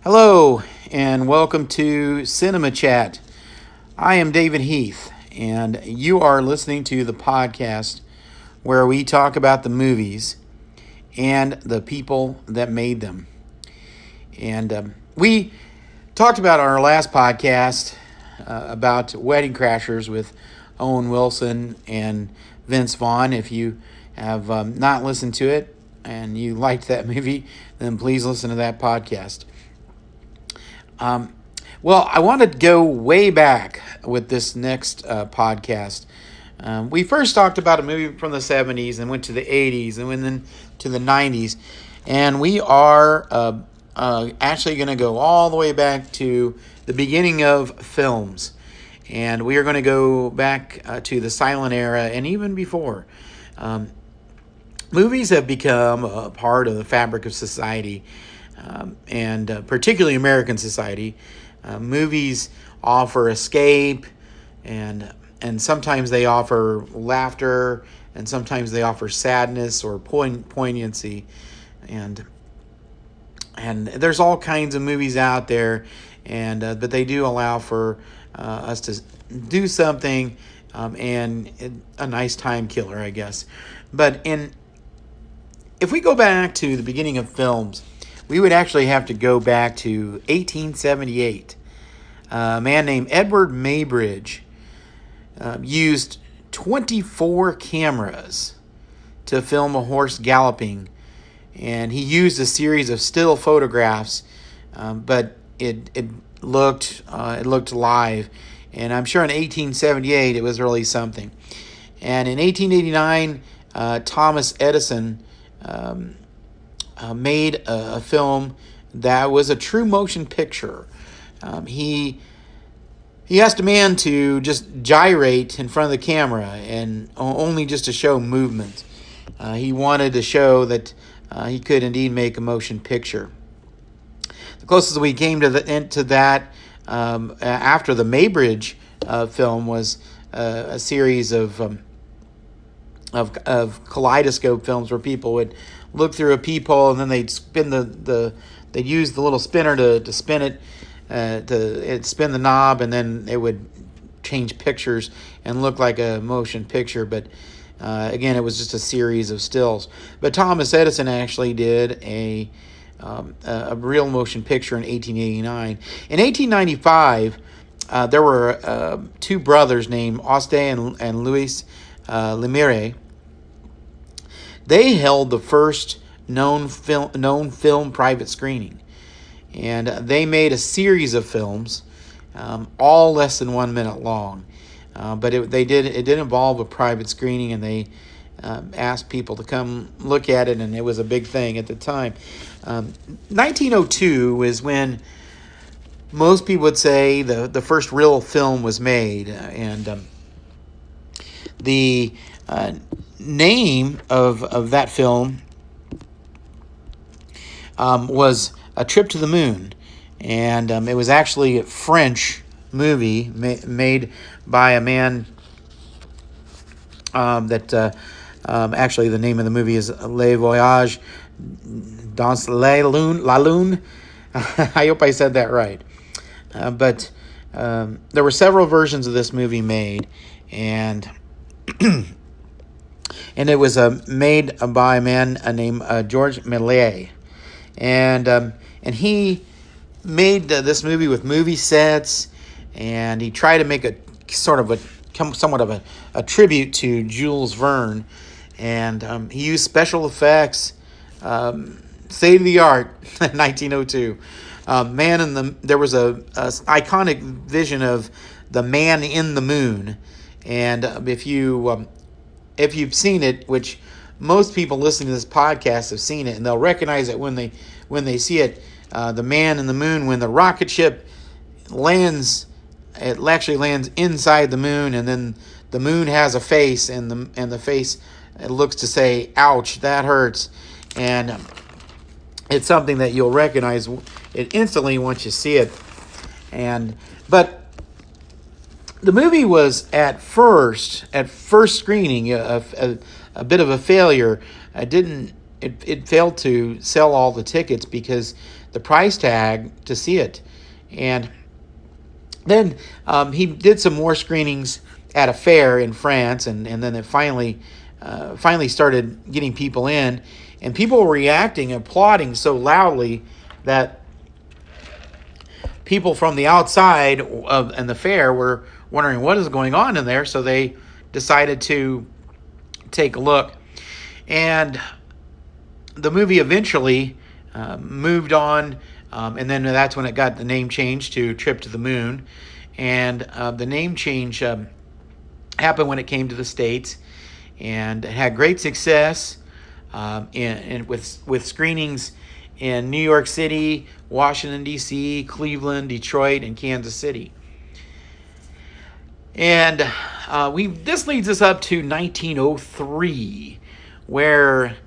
Hello, and welcome to Cinema Chat. I am David Heath, and you are listening to the podcast where we talk about the movies and the people that made them. And we talked about our last podcast about Wedding Crashers with Owen Wilson and Vince Vaughn. If you have not listened to it and you liked that movie, then please listen to that podcast. Well, I want to go way back with this next podcast. We first talked about a movie from the 70s and went to the 80s and went then to the 90s. And we are actually going to go all the way back to the beginning of films. And we are going to go back to the silent era and even before. Movies have become a part of the fabric of society. And particularly American society. Movies offer escape, and sometimes they offer laughter, and sometimes they offer sadness or poignancy, and there's all kinds of movies out there, and but they do allow for us to do something, and a nice time killer, I guess. But if we go back to the beginning of films, we would actually have to go back to 1878. A man named Edward Maybridge used 24 cameras to film a horse galloping, and he used a series of still photographs, but it looked live, and I'm sure in 1878 it was really something. And in 1889, Thomas Edison made a film that was a true motion picture. He asked a man to just gyrate in front of the camera and only just to show movement. He wanted to show that he could indeed make a motion picture. The closest we came to that after the Maybridge film was a series of kaleidoscope films where people would look through a peephole and then they'd spin they'd use the little spinner to spin it, it'd spin the knob, and then it would change pictures and look like a motion picture. But again, it was just a series of stills. But Thomas Edison actually did a real motion picture in 1889. In 1895, there were two brothers named Austen and Louis Lumiere. They held the first known film private screening, and they made a series of films, all less than 1 minute long. But it did involve a private screening, and they asked people to come look at it, and it was a big thing at the time. 1902 is when most people would say the first real film was made, and the name of that film was A Trip to the Moon, and it was actually a French movie made by a man that actually the name of the movie is Le Voyage dans la Lune. I hope I said that right. But there were several versions of this movie made, and and it was made by a man named George Méliès, and he made this movie with movie sets, and he tried to make a somewhat of a tribute to Jules Verne, and he used special effects, state of the art, 1902. There was a iconic vision of the man in the moon, and if you've seen it, which most people listening to this podcast have seen it, and they'll recognize it when they see it. The man in the moon, when the rocket ship lands, it actually lands inside the moon, and then the moon has a face, and the face, it looks to say, "Ouch, that hurts," and it's something that you'll recognize it instantly once you see it. But the movie was at first screening a bit of a failure. It didn't it failed to sell all the tickets because the price tag to see it. And then he did some more screenings at a fair in France, and then it finally started getting people in, and people were reacting and applauding so loudly that people from the outside and the fair were wondering what is going on in there, so they decided to take a look. And the movie eventually moved on, and then that's when it got the name changed to Trip to the Moon. And the name change happened when it came to the States, and it had great success with screenings in New York City, Washington, D.C., Cleveland, Detroit, and Kansas City. And this leads us up to 1903, where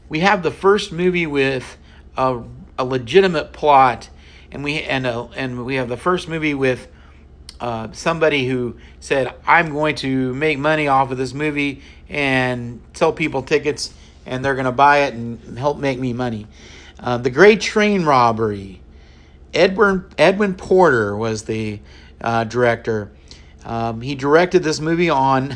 we have the first movie with a legitimate plot, and we have the first movie with somebody who said, "I'm going to make money off of this movie and sell people tickets, and they're going to buy it and help make me money." The Great Train Robbery. Edwin Porter was the director. He directed this movie on,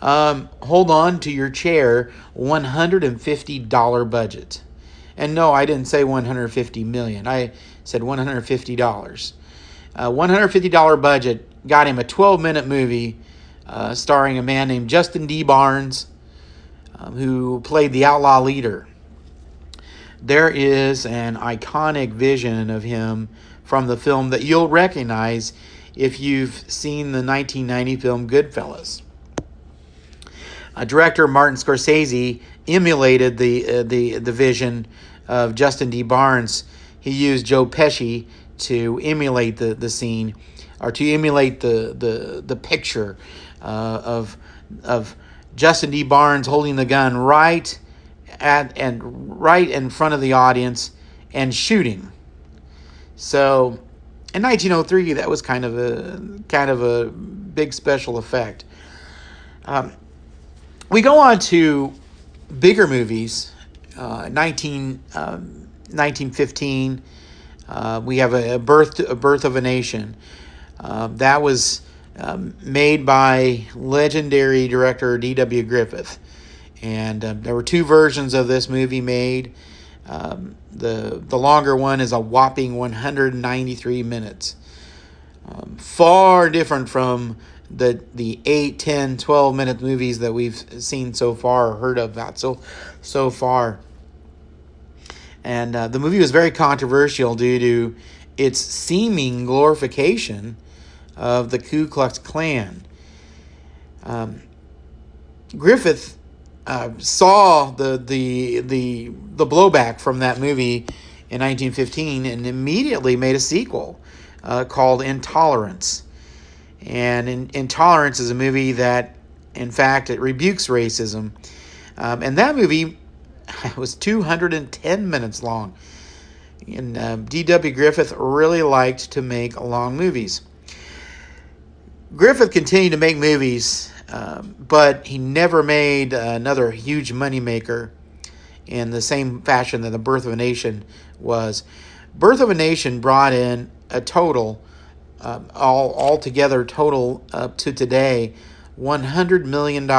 hold on to your chair, $150 budget. And no, I didn't say $150 million. I said $150. $150 budget got him a 12-minute movie starring a man named Justin D. Barnes, who played the outlaw leader. There is an iconic vision of him from the film that you'll recognize if you've seen the 1990 film Goodfellas. Director Martin Scorsese emulated the vision of Justin D. Barnes. He used Joe Pesci to emulate the scene, or to emulate the picture of Justin D. Barnes holding the gun right in front of the audience and shooting. So in 1903, that was kind of a big special effect. We go on to bigger movies. 1915, we have a Birth of a Nation. That was made by legendary director D.W. Griffith. And there were two versions of this movie made. The longer one is a whopping 193 minutes. Far different from the 8, 10, 12-minute movies that we've seen so far, or heard of that so far. And the movie was very controversial due to its seeming glorification of the Ku Klux Klan. Griffith saw the blowback from that movie in 1915 and immediately made a sequel called Intolerance. And Intolerance is a movie that, in fact, it rebukes racism. And that movie was 210 minutes long. And D.W. Griffith really liked to make long movies. Griffith continued to make movies, but he never made another huge moneymaker in the same fashion that The Birth of a Nation was. Birth of a Nation brought in a total, altogether total up to today, $100 million.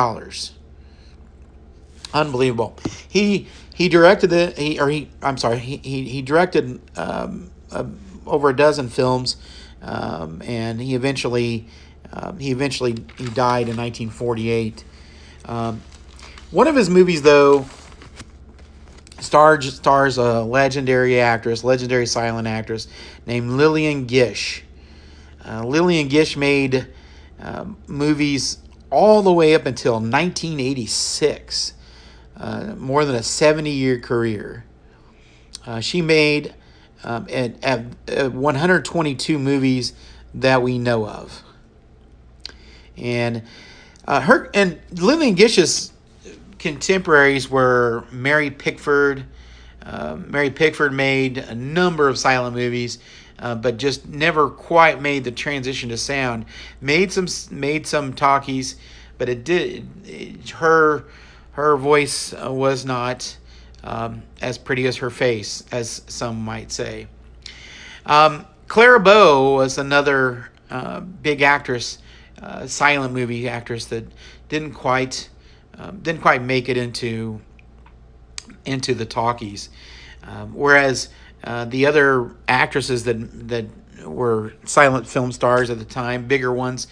Unbelievable. He directed he directed over a dozen films, and he eventually died in 1948. One of his movies, though, stars a legendary silent actress named Lillian Gish. Lillian Gish made movies all the way up until 1986. More than a 70-year career. She made 122 movies that we know of. And Lillian Gish's contemporaries were Mary Pickford. Mary Pickford made a number of silent movies, but just never quite made the transition to sound. Made some talkies, but her voice was not as pretty as her face, as some might say. Clara Bow was another big actress, silent movie actress that didn't quite make it into the talkies, whereas the other actresses that were silent film stars at the time, bigger ones,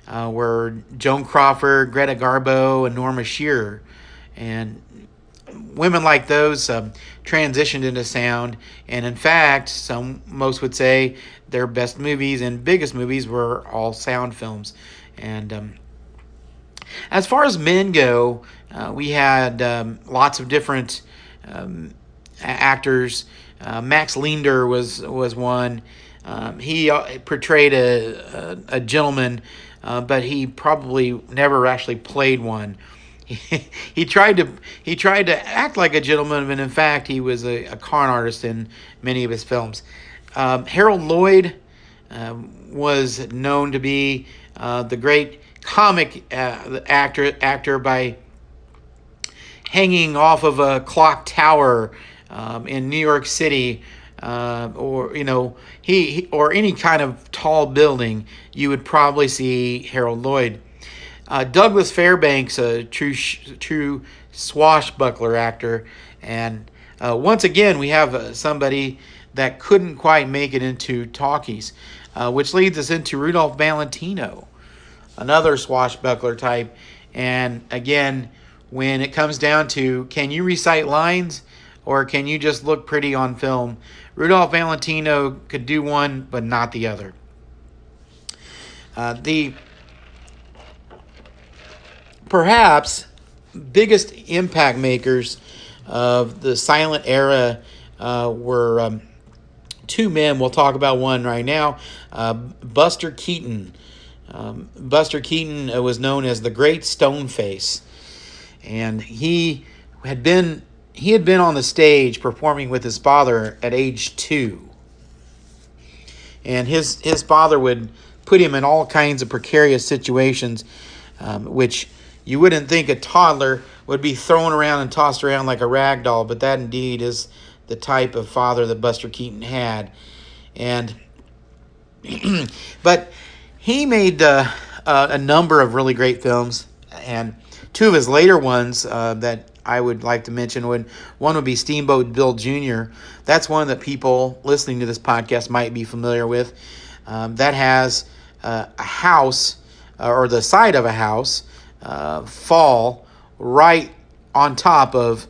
were Joan Crawford, Greta Garbo, and Norma Shearer, and women like those transitioned into sound, and in fact, most would say their best movies and biggest movies were all sound films. And as far as men go, we had lots of different actors. Max Linder was one. He portrayed a gentleman, but he probably never actually played one. He tried to act like a gentleman, but in fact he was a con artist in many of his films. Harold Lloyd was known to be the great comic actor by hanging off of a clock tower in New York City, or he or any kind of tall building. You would probably see Harold Lloyd. Douglas Fairbanks, a true swashbuckler actor, and once again we have somebody that couldn't quite make it into talkies, which leads us into Rudolph Valentino, another swashbuckler type. And again, when it comes down to can you recite lines or can you just look pretty on film, Rudolph Valentino could do one but not the other. The perhaps biggest impact makers of the silent era were two men. We'll talk about one right now. Buster Keaton. Buster Keaton was known as the Great Stoneface, and he had been on the stage performing with his father at age 2, and his father would put him in all kinds of precarious situations, which you wouldn't think a toddler would be thrown around and tossed around like a rag doll, but that indeed is the type of father that Buster Keaton had. And but he made a number of really great films, and two of his later ones that I would like to mention one would be Steamboat Bill Jr. That's one that people listening to this podcast might be familiar with. That has a house, or the side of a house, fall right on top of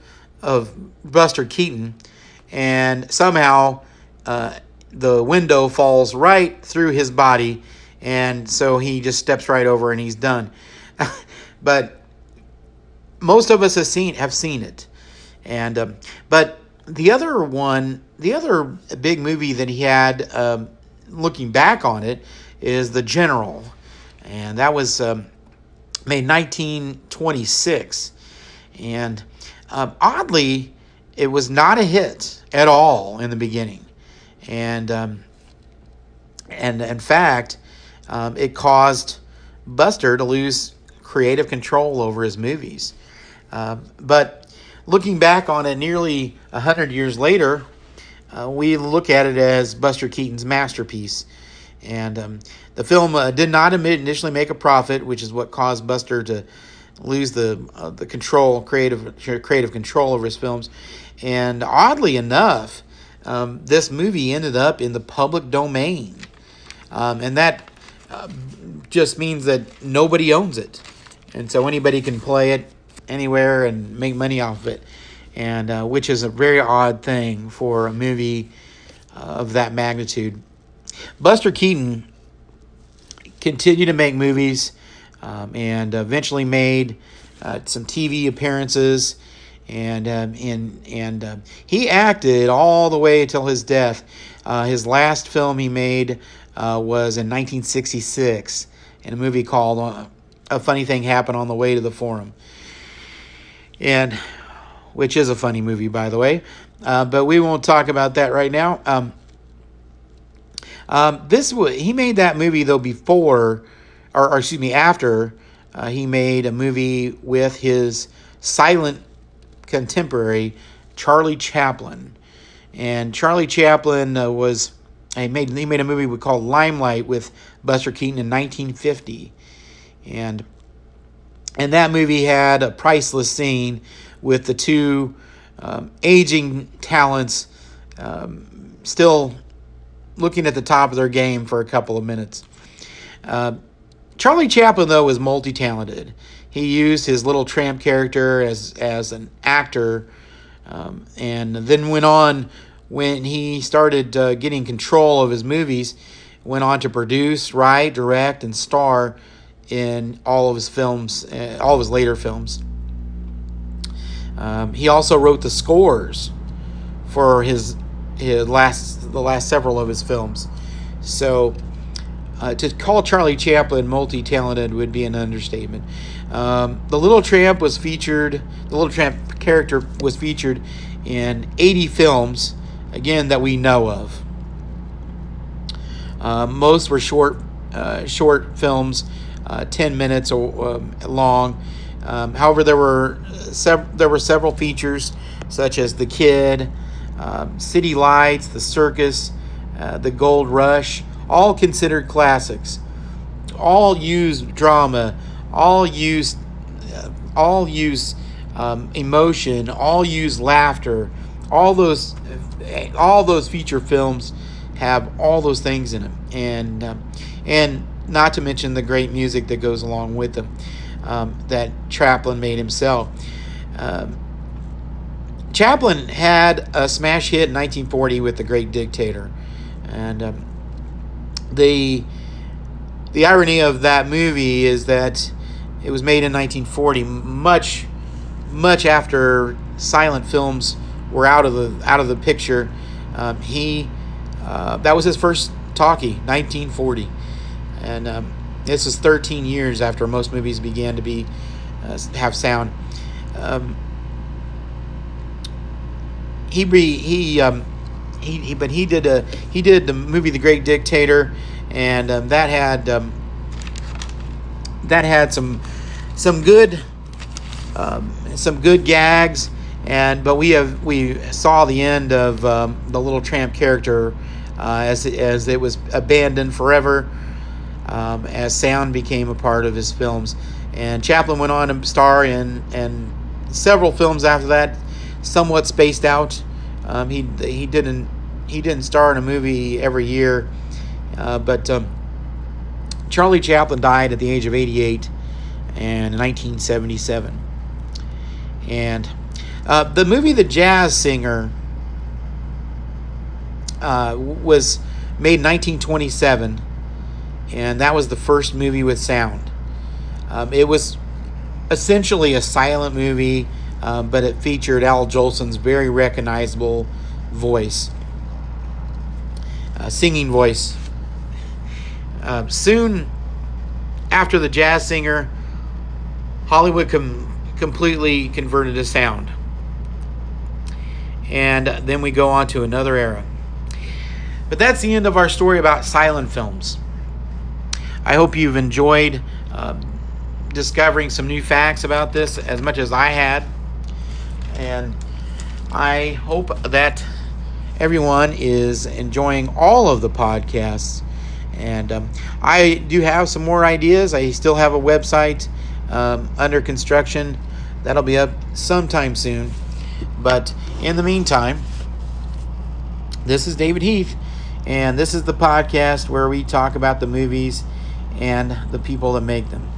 Buster Keaton, and somehow the window falls right through his body, and so he just steps right over and he's done. But most of us have seen it, and but the other big movie that he had, looking back on it, is The General, and that was made 1926, and oddly, it was not a hit at all in the beginning, and in fact, it caused Buster to lose creative control over his movies. But looking back on it nearly 100 years later, we look at it as Buster Keaton's masterpiece. And the film did not initially make a profit, which is what caused Buster to lose the creative control over his films. And oddly enough, this movie ended up in the public domain, and that just means that nobody owns it, and so anybody can play it anywhere and make money off of it, and which is a very odd thing for a movie of that magnitude. Buster Keaton continued to make movies, and eventually made some TV appearances, and he acted all the way till his death. His last film he made was in 1966 in a movie called A Funny Thing Happened on the Way to the Forum, and which is a funny movie, by the way, but we won't talk about that right now. He made that movie though after he made a movie with his silent contemporary Charlie Chaplin. And Charlie Chaplin he made a movie called Limelight with Buster Keaton in 1950. And that movie had a priceless scene with the two aging talents still looking at the top of their game for a couple of minutes. Charlie Chaplin, though, was multi-talented. He used his little tramp character as an actor, and then went on, when he started getting control of his movies, went on to produce, write, direct, and star in all of his films, all of his later films. He also wrote the scores for the last several of his films. So to call Charlie Chaplin multi-talented would be an understatement. The Little Tramp character was featured in 80 films, again, that we know of. Most were short films, 10 minutes or long. However, there were several features, such as The Kid, City Lights, The Circus, The Gold Rush, all considered classics. All use drama, all use emotion, all use laughter. All those feature films have all those things in them, and not to mention the great music that goes along with them, that Chaplin made himself. Chaplin had a smash hit in 1940 with The Great Dictator, and the irony of that movie is that it was made in 1940, much after silent films were out of the picture. That was his first talkie, 1940, and this was 13 years after most movies began to have sound. He did the movie The Great Dictator, and that had some good gags, but we saw the end of the Little Tramp character as it was abandoned forever, as sound became a part of his films. And Chaplin went on to star in several films after that, somewhat spaced out. He didn't star in a movie every year, but Charlie Chaplin died at the age of 88 in 1977. And the movie The Jazz Singer was made in 1927, and that was the first movie with sound. It was essentially a silent movie, but it featured Al Jolson's very recognizable voice, singing voice. Soon after The Jazz Singer, Hollywood completely converted to sound. And then we go on to another era. But that's the end of our story about silent films. I hope you've enjoyed discovering some new facts about this as much as I had. And I hope that everyone is enjoying all of the podcasts. And I do have some more ideas. I still have a website under construction. That'll be up sometime soon. But in the meantime, this is David Heath, and this is the podcast where we talk about the movies and the people that make them.